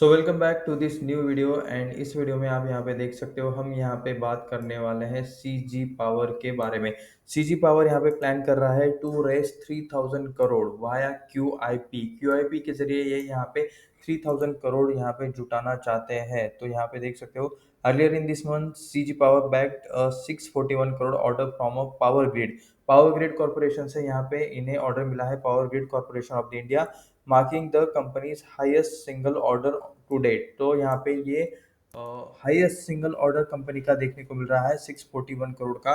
So welcome back to this new video and इस video में आप यहाँ पे देख सकते हो हम यहाँ पे बात करने वाले हैं सीजी पावर के बारे में। सीजी पावर यहाँ पे प्लान कर रहा है to raise 3000 crore via QIP के जरिए ये यहाँ पे 3000 करोड़ यहाँ पे जुटाना चाहते हैं। तो यहाँ पे देख सकते हो earlier in this month CG power bagged 641 crore order from a power grid corporation से यहाँ पे इन्हें ऑर्डर मिला है power grid corporation of the India, marking the company's highest single order to date. तो यहाँ पे ये हाईएस्ट सिंगल ऑर्डर कंपनी का देखने को मिल रहा है 641 करोड़ का।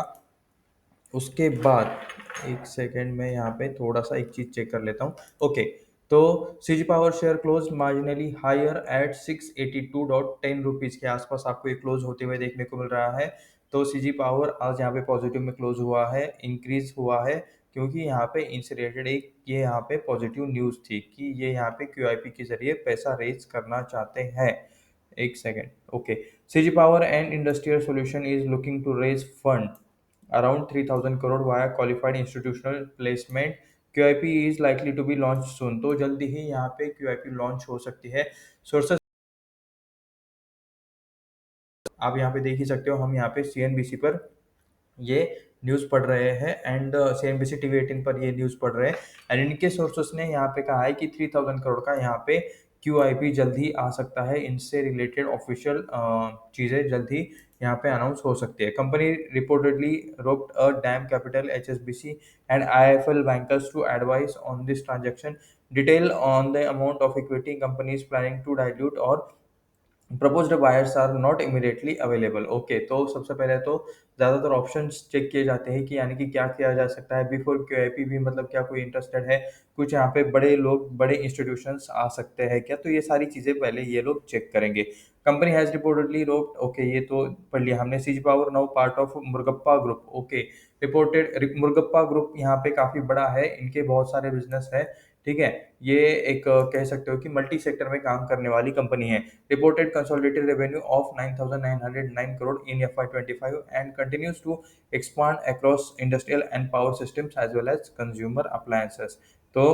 उसके बाद एक सेकेंड में यहाँ पे थोड़ा सा एक चीज चेक कर लेता हूँ। ओके, तो CG power share close marginally higher at 682.10 rupees के आसपास आपको ये क्लोज होते हुए देखने को मिल रहा है। तो सीजी पावर आज यहाँ पे पॉजिटिव में क्लोज हुआ है, इंक्रीज हुआ है, क्योंकि यहाँ पे इनसे रिलेटेड एक ये यहाँ पे पॉजिटिव न्यूज थी कि ये यहाँ पे क्यूआईपी के जरिए पैसा रेज करना चाहते हैं। एक second. Okay, CG power and industrial solution is looking to raise fund around 3000 crore via qualified institutional placement. QIP is likely to be launched soon। तो जल्दी ही यहाँ पे QIP लॉन्च हो सकती है। सोर्सेस आप यहाँ पे देख ही सकते हो, हम यहाँ पे सीएनबीसी पर ये न्यूज़ पढ़ रहे हैं एंड सीएनबीसी टीवी 18 पर ये न्यूज़ पढ़ रहे हैं एंड इनके सोर्सेस ने यहाँ पे कहा है कि 3000 करोड़ का यहाँ पे क्यूआईपी जल्द ही आ सकता है। इनसे रिलेटेड ऑफिशियल चीज़ें जल्द ही यहाँ पे अनाउंस हो सकती है। Company reportedly roped a DAM Capital HSBC and IFL bankers to advise on this transaction detail on the amount of equity company is planning to dilute or proposed buyers are not immediately available. Okay, तो सबसे पहले तो ज़्यादातर options check किए जाते हैं कि यानी कि क्या किया जा सकता है बिफोर क्यूआईपी भी, मतलब क्या कोई इंटरेस्टेड है, कुछ यहाँ पे बड़े लोग बड़े इंस्टीट्यूशंस आ सकते हैं क्या, तो ये सारी चीज़ें पहले ये लोग चेक करेंगे। कंपनी हैज़ रिपोर्टेडली रोक, ओके ये तो पढ़ लिया हमने। CG power now part of Murugappa group. Okay, reported Murugappa group यहाँ पे काफ़ी बड़ा है, इनके बहुत सारे बिजनेस है। ठीक है, ये एक कह सकते हो कि मल्टी सेक्टर में काम करने वाली कंपनी है। Reported consolidated revenue of 9,909 crore in FY25 and continues to expand across industrial and power systems as well as consumer appliances। तो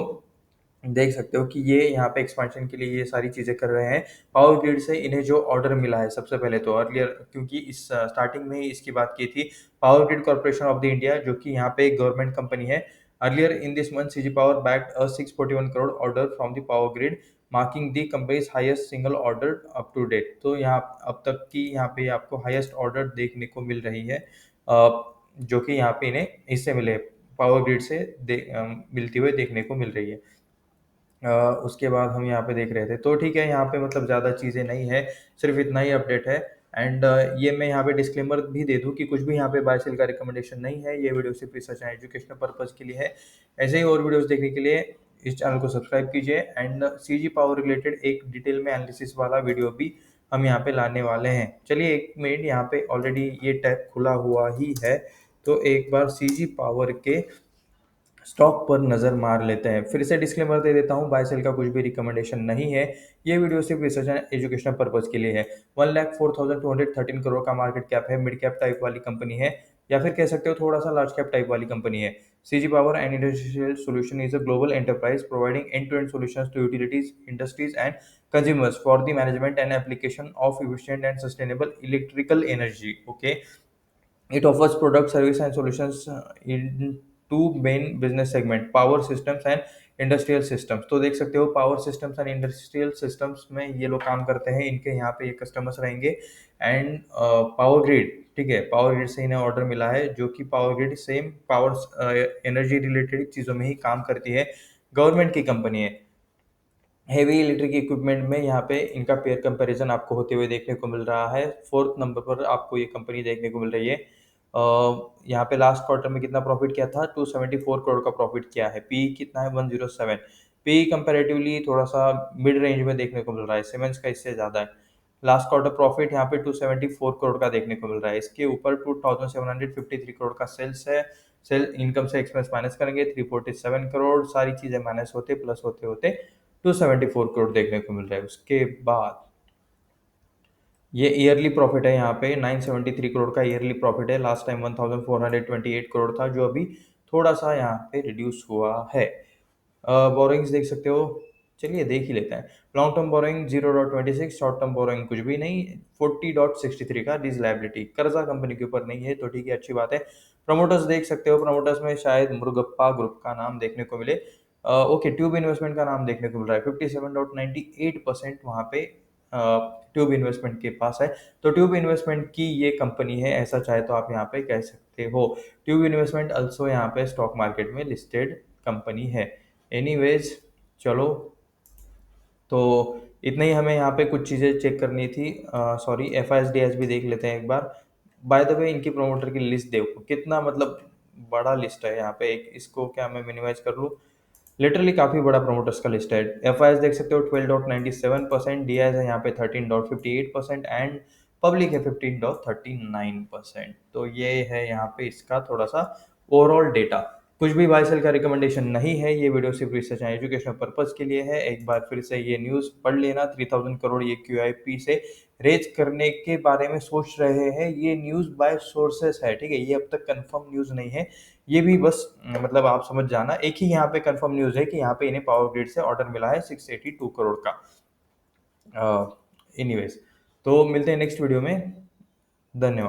देख सकते हो कि ये यहाँ पे एक्सपेंशन के लिए ये सारी चीज़ें कर रहे हैं। पावर ग्रिड से इन्हें जो ऑर्डर मिला है सबसे पहले तो अर्लियर, क्योंकि इस स्टार्टिंग में ही इसकी बात की थी, power grid corporation of the India जो कि यहाँ पे एक गवर्नमेंट कंपनी है। Earlier in this month CG power bagged a 641 crore order from the power grid, marking the company's highest single order up to date. तो यहाँ अब तक की यहाँ पे आपको हाईएस्ट ऑर्डर देखने को मिल रही है, जो कि यहाँ पे इन्हें इससे मिले पावर ग्रिड से मिलती हुई देखने को मिल रही है। उसके बाद हम यहाँ पे देख रहे थे, तो ठीक है यहाँ पे मतलब ज़्यादा चीज़ें नहीं है, सिर्फ इतना ही अपडेट है। एंड ये मैं यहाँ पे डिस्क्लेमर भी दे दूँ कि कुछ भी यहाँ पे बाय सेल का रिकमेंडेशन नहीं है, ये वीडियो सिर्फ रिसर्च एंड एजुकेशनल पर्पज़ के लिए है। ऐसे ही और वीडियोस देखने के लिए इस चैनल को सब्सक्राइब कीजिए एंड सीजी पावर रिलेटेड एक डिटेल में एनालिसिस वाला वीडियो भी हम यहाँ पे लाने वाले हैं। चलिए एक मिनट, यहाँ पे ऑलरेडी ये टैब खुला हुआ ही है, तो एक बार सीजी पावर के स्टॉक पर नज़र मार लेते हैं। फिर से डिस्क्लेमर दे देता हूँ, बाय सेल का कुछ भी रिकमेंडेशन नहीं है, ये वीडियो सिर्फ रिसर्च एंड एजुकेशनल पर्पज़ के लिए है। 1,04,213 करोड़ का मार्केट कैप है, मिड कैप टाइप वाली कंपनी है, या फिर कह सकते हो थोड़ा सा लार्ज कैप टाइप वाली कंपनी है। CG power and industrial solution is a global enterprise providing end to end solutions to utilities, industries and consumers for the management and application of efficient and sustainable electrical energy। Okay, it offers products, service and solutions in two main business segment, power systems and industrial systems. तो देख सकते हो power systems and industrial systems में ये लोग काम करते हैं, इनके यहाँ पे ये कस्टमर्स रहेंगे। एंड पावर ग्रिड, ठीक है, पावर ग्रिड से इन्हें ऑर्डर मिला है, जो कि power grid same power energy related चीज़ों में ही काम करती है, गवर्नमेंट की कंपनी है। हेवी इलेक्ट्रिक इक्विपमेंट में यहाँ पे इनका पेयर कंपैरिजन आपको होते हुए देखने को मिल रहा है। फोर्थ नंबर पर आपको ये कंपनी देखने को मिल रही है। यहाँ पे लास्ट क्वार्टर में कितना प्रॉफिट किया था, 274 करोड़ का प्रॉफिट किया है। पी कितना है, 107। पी कंपैरेटिवली थोड़ा सा मिड रेंज में देखने को मिल रहा है, सीमेंस का इससे ज़्यादा है। लास्ट क्वार्टर प्रॉफिट यहाँ पे 274 करोड़ का देखने को मिल रहा है। इसके ऊपर 2753 करोड़ का सेल्स है। सेल इनकम से एक्सपेंस माइनस करेंगे 347 करोड़, सारी चीज़ें माइनस होते प्लस होते होते 274 करोड़ देखने को मिल रहा है। उसके बाद ये ईयरली प्रॉफिट है, यहाँ पे 973 करोड़ का ईयरली प्रॉफिट है। लास्ट टाइम 1428 करोड़ था, जो अभी थोड़ा सा यहाँ पे रिड्यूस हुआ है। बोरिंग्स देख सकते हो, चलिए देख ही लेते हैं। Long term borrowing 0.26, short term borrowing कुछ भी नहीं, 40.63 का लीज लायबिलिटी, कर्जा कंपनी के ऊपर नहीं है तो ठीक है, अच्छी बात है। प्रमोटर्स देख सकते हो, प्रमोटर्स में शायद मुरुगप्पा ग्रुप का नाम देखने को मिले। ओके, ट्यूब इन्वेस्टमेंट का नाम देखने को मिल रहा है, 57.98% वहाँ पे ट्यूब इन्वेस्टमेंट के पास है। तो ट्यूब इन्वेस्टमेंट की ये कंपनी है, ऐसा चाहे तो आप यहाँ पे कह सकते हो। ट्यूब इन्वेस्टमेंट अल्सो यहाँ पे स्टॉक मार्केट में लिस्टेड कंपनी है। एनीवेज, चलो, तो इतना ही हमें यहाँ पे कुछ चीज़ें चेक करनी थी। सॉरी, एफ भी देख लेते हैं एक बार। बाय द वे, इनकी प्रमोटर की लिस्ट देखो कितना, मतलब बड़ा लिस्ट है यहाँ पे। एक इसको क्या मैं मिनिमाइज कर लूँ, लिटरली काफ़ी बड़ा प्रमोटर्स का लिस्ट है। एफ देख सकते हो 12.97%, डी है यहाँ पे 13.58% एंड पब्लिक है 15.39%। तो ये है यहाँ पे इसका थोड़ा सा ओवरऑल डेटा। कुछ भी बाय सेल का रिकमेंडेशन नहीं है, ये वीडियो सिर्फ रिसर्च एंड एजुकेशनल पर्पस के लिए है। एक बार फिर से ये न्यूज़ पढ़ लेना, 3000 करोड़ ये QIP से रेज करने के बारे में सोच रहे हैं। ये न्यूज़ बाय सोर्सेस है, ठीक है, ये अब तक कंफर्म न्यूज़ नहीं है। ये भी बस मतलब आप समझ जाना। एक ही यहाँ पे कंफर्म न्यूज़ है कि यहाँ पे इन्हें पावर ग्रिड से ऑर्डर मिला है 682 करोड़ का। एनीवेज, तो मिलते हैं नेक्स्ट वीडियो में। धन्यवाद।